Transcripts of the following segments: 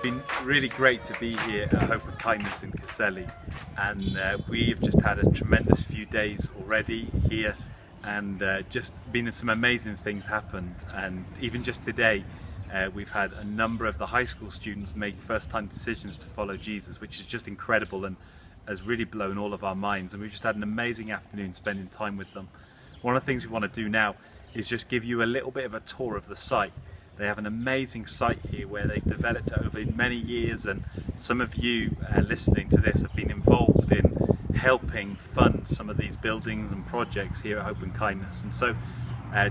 been really great to be here at Hope and Kindness in Caerselly, and we've just had a tremendous few days already here, and just been some amazing things happened. And even just today we've had a number of the high school students make first time decisions to follow Jesus, which is just incredible and has really blown all of our minds. And we've just had an amazing afternoon spending time with them. One of the things we want to do now is just give you a little bit of a tour of the site. They have an amazing site here where they've developed it over many years, and some of you listening to this have been involved in helping fund some of these buildings and projects here at Hope and Kindness. And so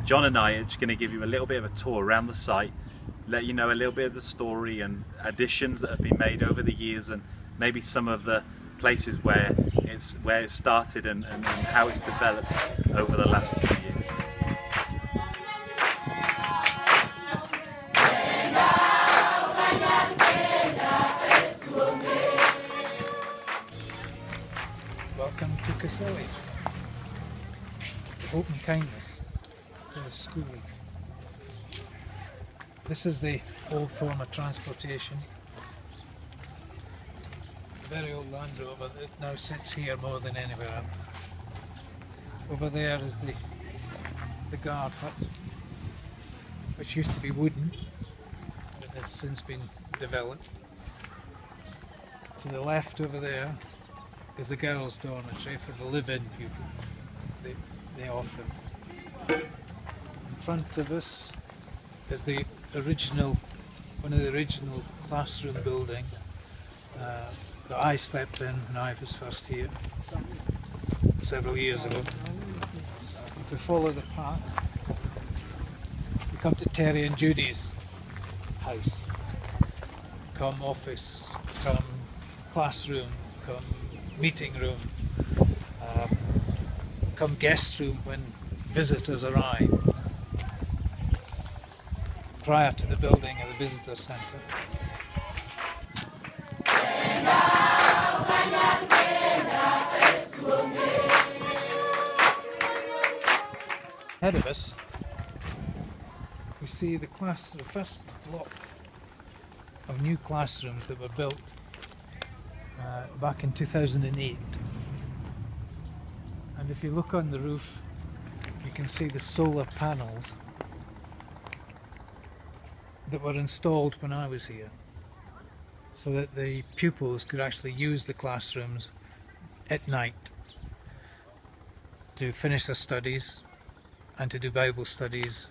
John and I are just going to give you a little bit of a tour around the site, let you know a little bit of the story and additions that have been made over the years, and maybe some of the places where it started and how it's developed over the last few years. Welcome to Caerselly, to Hope and Kindness, to the school. This is the old form of transportation. A very old Land Rover that now sits here more than anywhere else. Over there is the guard hut, which used to be wooden, but has since been developed. To the left over there is the girls' dormitory for the live-in pupils, the orphans. In front of us is one of the original classroom buildings that I slept in when I was first here several years ago. If we follow the path, we come to Terry and Judy's house. Come office, come classroom, come meeting room, come guest room when visitors arrive, prior to the building of the visitor centre. Ahead of us we see the first block of new classrooms that were built back in 2008, and if you look on the roof you can see the solar panels that were installed when I was here, so that the pupils could actually use the classrooms at night to finish their studies and to do Bible studies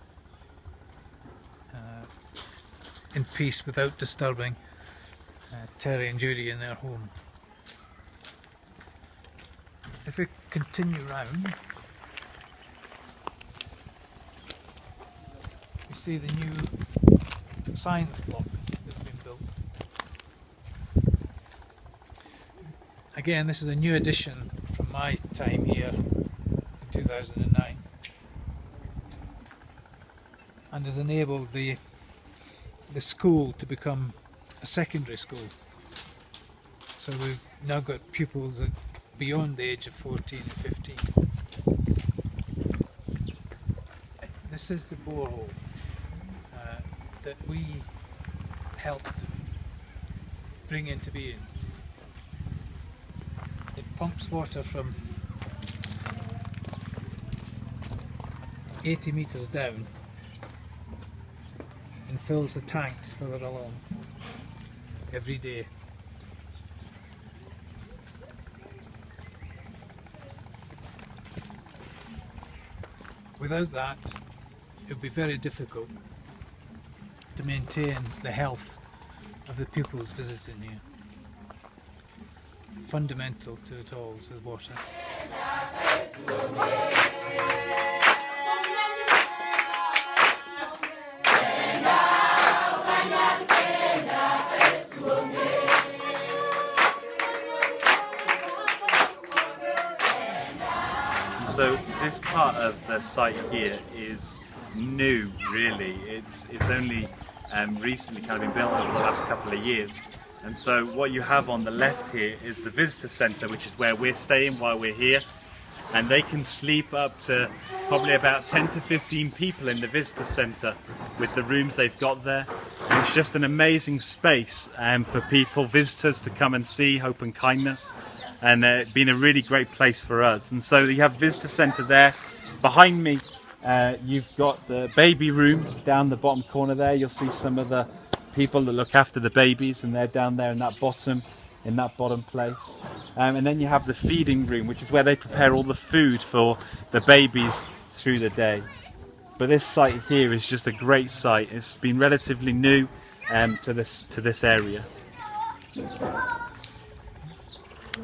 in peace without disturbing Terry and Judy in their home. If we continue round, we see the new science block that's been built. Again, this is a new addition from my time here in 2009, and has enabled the school to become a secondary school. So we've now got pupils that beyond the age of 14 and 15. This is the borehole that we helped bring into being. It pumps water from 80 metres down and fills the tanks further along every day. Without that, it would be very difficult to maintain the health of the pupils visiting here. Fundamental to it all is the water. So this part of the site here is new, really. It's only recently kind of been built over the last couple of years. And so what you have on the left here is the visitor centre, which is where we're staying while we're here. and they can sleep up to probably about 10 to 15 people in the visitor centre with the rooms they've got there. And it's just an amazing space for people, visitors, to come and see Hope and Kindness, and it's been a really great place for us. And so you have visitor centre there. Behind me you've got the baby room down the bottom corner there. You'll see some of the people that look after the babies, and they're down there in that bottom place. And then you have the feeding room, which is where they prepare all the food for the babies through the day. But this site here is just a great site. It's been relatively new to this area.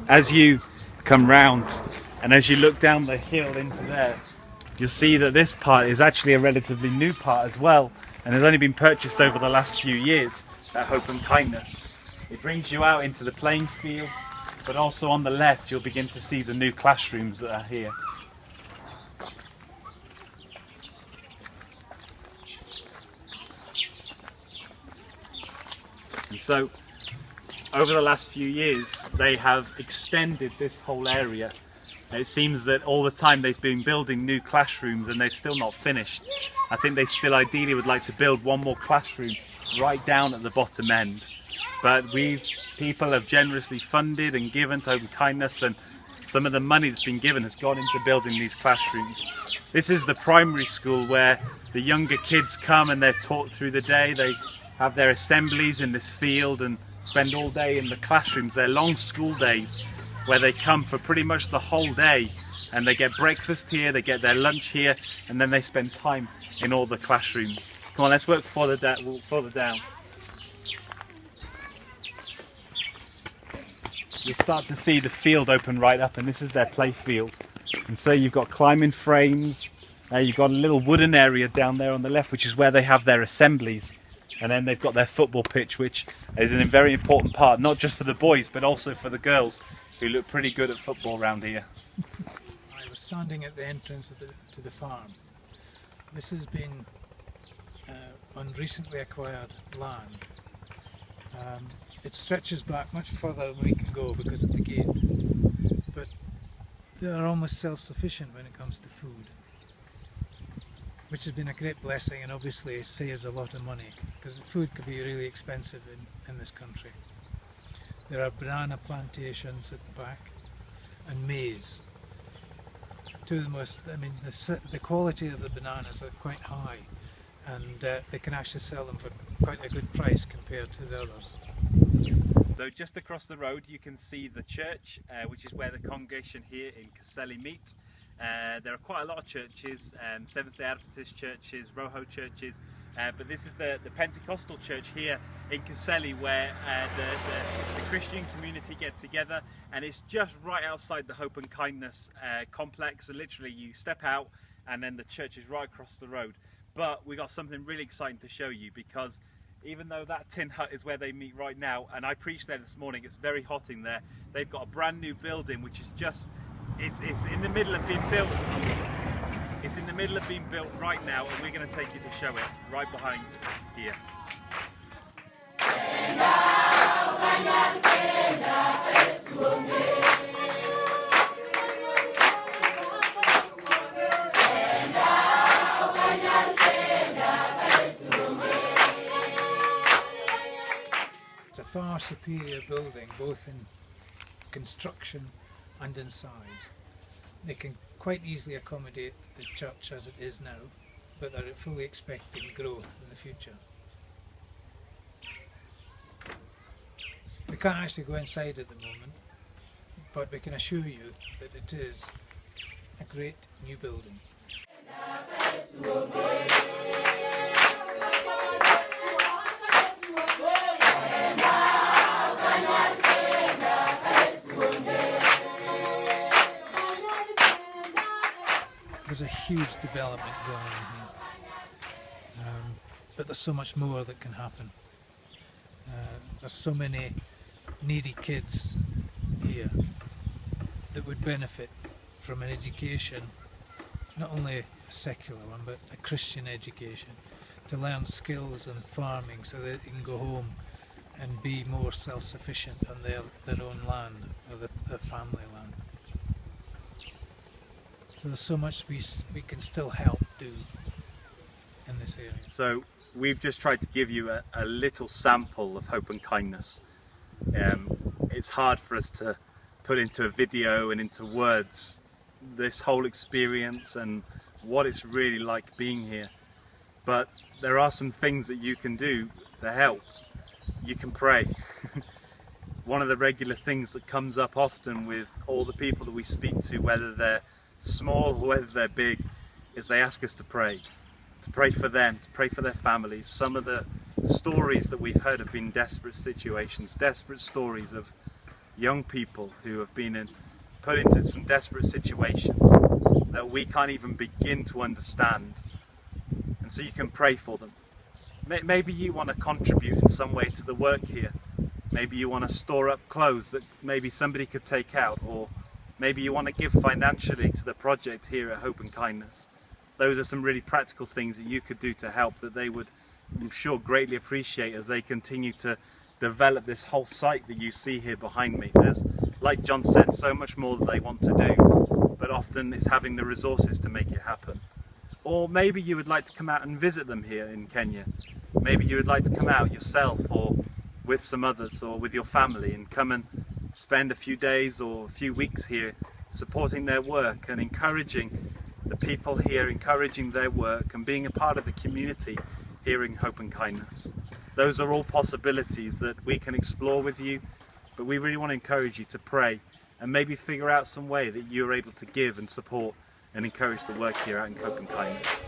As you come round and as you look down the hill into there, you'll see that this part is actually a relatively new part as well, and has only been purchased over the last few years at Hope and Kindness. It brings you out into the playing fields, but also on the left you'll begin to see the new classrooms that are here. And so, over the last few years, they have extended this whole area. It seems that all the time they've been building new classrooms and they've still not finished. I think they still ideally would like to build one more classroom right down at the bottom end. But people have generously funded and given to Hope and Kindness, and some of the money that's been given has gone into building these classrooms. This is the primary school where the younger kids come and they're taught through the day. They have their assemblies in this field and spend all day in the classrooms. They're long school days where they come for pretty much the whole day, and they get breakfast here, they get their lunch here, and then they spend time in all the classrooms. Come on, let's walk further down. You'll start to see the field open right up, and this is their play field. And so you've got climbing frames, you've got a little wooden area down there on the left, which is where they have their assemblies. And then they've got their football pitch, which is a very important part, not just for the boys, but also for the girls, who look pretty good at football around here. I was standing at the entrance to the farm. This has been on recently acquired land. It stretches back much further than we can go because of the gate, but they are almost self-sufficient when it comes to food, which has been a great blessing, and obviously it saves a lot of money because food can be really expensive in this country. There are banana plantations at the back and maize. Two of the most, the quality of the bananas are quite high, and they can actually sell them for quite a good price compared to the others. So just across the road you can see the church, which is where the congregation here in Caselli meet. There are quite a lot of churches, Seventh-day Adventist churches, Rojo churches, but this is the Pentecostal church here in Caselli, where the Christian community get together, and it's just right outside the Hope and Kindness complex. So literally you step out and then the church is right across the road. But we got something really exciting to show you, because even though that tin hut is where they meet right now, and I preached there this morning, it's very hot in there, they've got a brand new building which is just, it's in the middle of being built. It's in the middle of being built right now, and we're going to take you to show it right behind here. It's a far superior building, both in construction and in size. They can quite easily accommodate the church as it is now, but are fully expecting growth in the future. We can't actually go inside at the moment, but we can assure you that it is a great new building. There's a huge development going on here, but there's so much more that can happen. There's so many needy kids here that would benefit from an education, not only a secular one, but a Christian education, to learn skills in farming so that they can go home and be more self-sufficient on their own land, or their family land. So there's so much we can still help do in this area. So we've just tried to give you a little sample of hope and kindness. It's hard for us to put into a video and into words this whole experience and what it's really like being here. But there are some things that you can do to help. You can pray. One of the regular things that comes up often with all the people that we speak to, whether they're small or whether they're big, is they ask us to pray for them, to pray for their families. Some of the stories that we've heard have been desperate situations, desperate stories of young people who have been put into some desperate situations that we can't even begin to understand. And so you can pray for them. Maybe you want to contribute in some way to the work here. Maybe you want to store up clothes that maybe somebody could take out, or maybe you want to give financially to the project here at Hope and Kindness. Those are some really practical things that you could do to help, that they would, I'm sure, greatly appreciate as they continue to develop this whole site that you see here behind me. There's, like John said, so much more that they want to do, but often it's having the resources to make it happen. Or maybe you would like to come out and visit them here in Kenya. Maybe you would like to come out yourself, or with some others, or with your family, and come and spend a few days or a few weeks here supporting their work and encouraging the people here, encouraging their work and being a part of the community here in Hope and Kindness. Those are all possibilities that we can explore with you, but we really want to encourage you to pray and maybe figure out some way that you're able to give and support and encourage the work here out in Hope and Kindness.